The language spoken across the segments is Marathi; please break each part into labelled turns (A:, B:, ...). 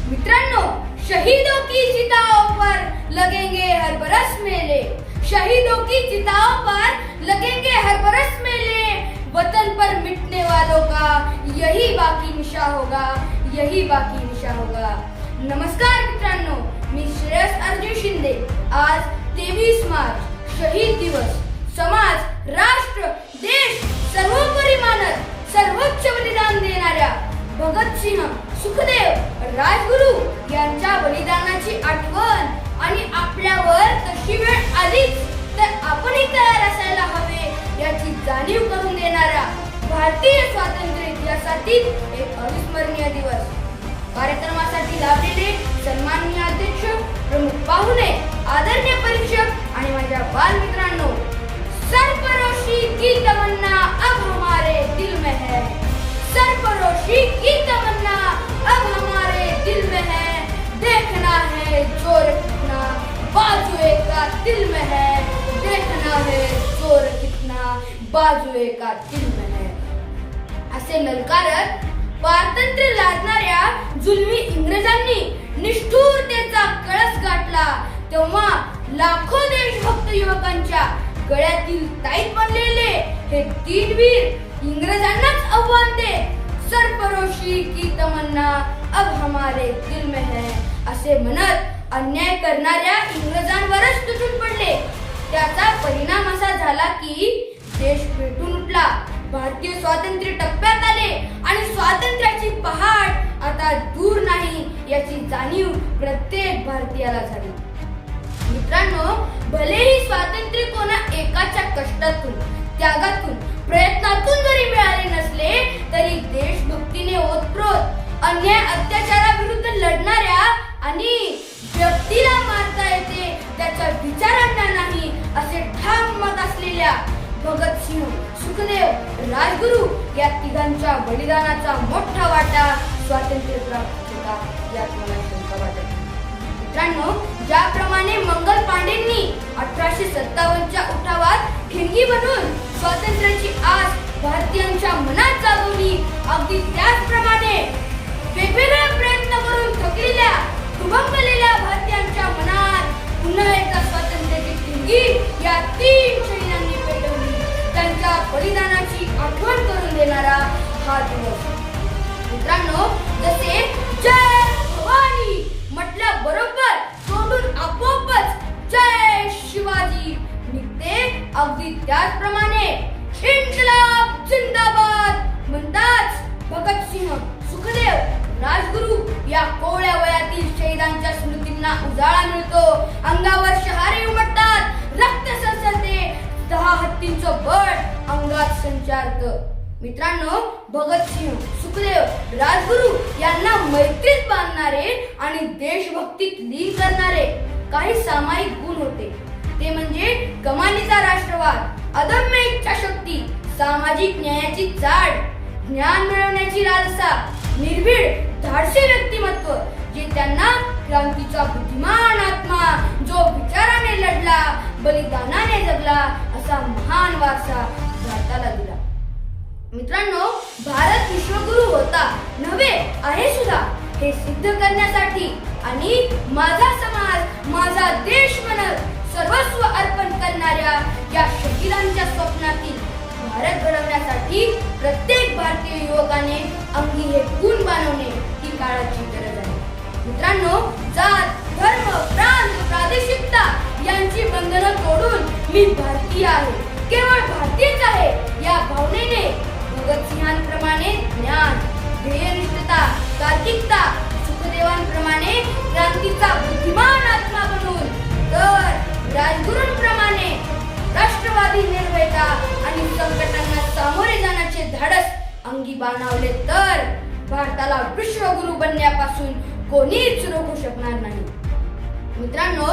A: मित्रांनो, शहीदों की चिताओं पर लगेंगे हर बरस मेले, शहीदों की चिताओं पर लगेंगे हर बरस मेले, वतन पर मिटने वालों का यही बाकी निशा होगा, यही बाकी निशा होगा। नमस्कार मित्रांनो, मी श्रेयस अर्जुन शिंदे। आज 23 मार्च शहीद दिवस। समाज, राष्ट्र, देश सर्वोपरी मानत सर्वोच्च बलिदान देणाऱ्या भगतसिंह, सुखदेव, राजगुरू यांच्या बलिदानाची आठवण आणि आपल्यावर तशी वेळ आलीच तर आपणही तयार असायला हवे याची जाणीव करून देणारा भारतीय स्वातंत्र्य इतिहासातील एक अविस्मरणीय दिवस। कार्यक्रमासाठी लाभलेले सन्माननीय अध्यक्ष, प्रमुख पाहुणे, आदरणीय परीक्षक आणि माझ्या बालमित्रांनो, सरफरोशी की तमन्ना अब हमारे दिल में है, सरफरोशी की तमन्ना अब हमारे दिल में है, देखना है जोर कितना बाजुए का दिल में है, देखना है जोर कितना बाजुए का दिल में है। असे ललकारत स्वातंत्र्य लादणाऱ्या जुलमी इंग्रजांनी निष्ठुरतेचा कळस गाठला तेव्हा लाखो देशभक्त युवकांच्या गळ्यातील ताईत बनलेले हे तीन वीर इंग्रजांनाच आव्हान देत सरफरोशी की तमन्ना अब हमारे दिल में है असे म्हणत अन्याय करणाऱ्या इंग्रजांवरच तुटून पडले। त्याचा परिणाम असा झाला की देश पेटून उठला, भारतीय स्वातंत्र्य टप्प्यात आले आणि स्वातंत्र्याची पहाट आता दूर नाही याची जाणीव प्रत्येक भारतीयाला झाली। मित्रांनो, भलेही स्वातंत्र्य कोणा एकाच्या कष्टातून, त्यागातून, प्रयत्नातून जरी मिळाले नसले तरी देशभक्तीने ओतप्रोत अन्याय अत्याचाराविरुद्ध लढणाऱ्या आणि व्यक्तीला मारता येते त्याच्या विचारांना नाही असे ठाम मत असलेल्या भगतसिंह, सुखदेव, राजगुरू या तिघांच्या बलिदानाचा मोठा वाटा स्वातंत्र्य प्राप्त होता यात मला शंका वाटत नाही। मित्रांनो, ज्याप्रमाणे मंगल पांडेंनी 1857च्या उठावात ठिणगी बनून स्वातंत्र्याची आस भारतीयांच्या मनात जागवली, अगदी त्याचप्रमाणे वेगवेगळे प्रयत्न करून थकलेल्या, दुभंगलेल्या भारतीयांच्या मनात पुन्हा एकदा स्वातंत्र्याची ठिणगी या तीन शहीदांनी पेटवली। त्यांच्या बलिदानाची आठवण करून देणारा हा दिवस। मित्रांनो, जसे जय भवानी म्हटल्या बरोबर तोंडून आपोआपच जय शिवाजी निघते, अगदी त्याचप्रमाणे इन्कलाब जिंदाबाद म्हणताच भगतसिंह, सुखदेव, राजगुरू या कोवळ्या वयातील शहीदांच्या स्मृतींना उजाळा मिळतो, अंगावर शहारे उमटतात, रक्त सळसळते, 10 हत्तींचं बळ अंगात संचारतं। मित्रांनो, भगतसिंह, सुखदेव, राजगुरू यांना मैत्रीत बांधणारे आणि देशभक्तीत लीन करणारे काही सामायिक गुण होते। ते म्हणजे कमानीचा राष्ट्रवाद, अदम्य इच्छाशक्ती, सामाजिक न्यायाची चाड, ज्ञान मिळवण्याची लालसा, निर्भीड धाडसी व्यक्तिमत्व जे त्यांना क्रांतीचा बुद्धिमान आत्मा जो विचाराने लढला, बलिदानाने जगला असा महान वारसा भारताला दिला। मित्रांनो, भारत विश्वगुरु होता नव्हे आहे सुद्धा हे सिद्ध करण्यासाठी आणि माझा समाज, माझा देश म्हणत सर्वस्व अर्पण करणाऱ्या या शहीदांच्या स्वप्नातील भारत घडवण्यासाठी प्रत्येक भारतीय युवकाने अंगी हे गुण बाणवणे ही काळाची गरज आहे। मित्रांनो, जात, धर्म, प्रांत, प्रादेशिकता यांची बंधनं तोडून मी भारतीय आहे, केवळ भारतीयच आहे या भावनेने भगतसिंहांप्रमाणे ज्ञान, ध्येयनिष्ठता, तार्किकता, सुखदेवांप्रमाणे क्रांतीचा बुद्धिमान आत्मा बनून, तर राजगुरूंप्रमाणे राष्ट्रवादी निर्भयता आणि संकटांना सामोरे जाण्याचे धाडस अंगी बाणवले तर भारताला विश्वगुरु बनण्यापासून कोणीच रोखू शकणार नाही। मित्रांनो,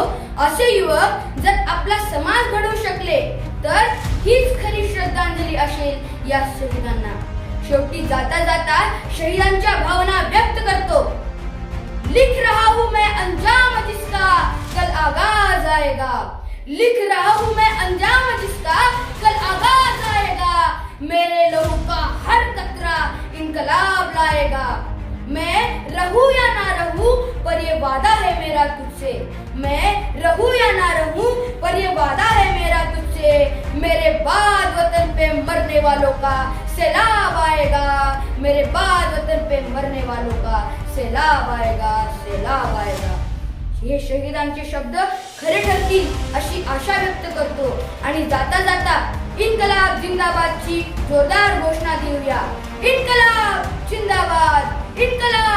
A: असे युवक जर आपला समाज घडवू शकले तर हीच खरी श्रद्धांजली असेल या शहीदांना। शेवटी जाता जाता शहीदांच्या भावना व्यक्त करतो। लिख रहा हूं मैं अंजाम जिसका कल आगाज आएगा, लिख रहा हूं मैं अंजाम जिसका कल आगाज आएगा, मेरे लहू का हर कतरा इनकलाब लाएगा, मैं रहूं या ना रहूं मेरा तुझसे, मैं रहूं या ना रहूं पर ये वादा है मेरा तुझसे, मेरे बाद वतन पे मरने वालों का सैलाब आएगा, मेरे बाद वतन पे मरने वालों का सैलाब आएगा, सैलाब आएगा. हे शहीदांचे शब्द खरे ठरतील अशी आशा व्यक्त करतो आणि जाता जाता इन्कलाब जिंदाबादची जोरदार घोषणा देऊया. इन्कलाब जिंदाबाद, इन्कलाब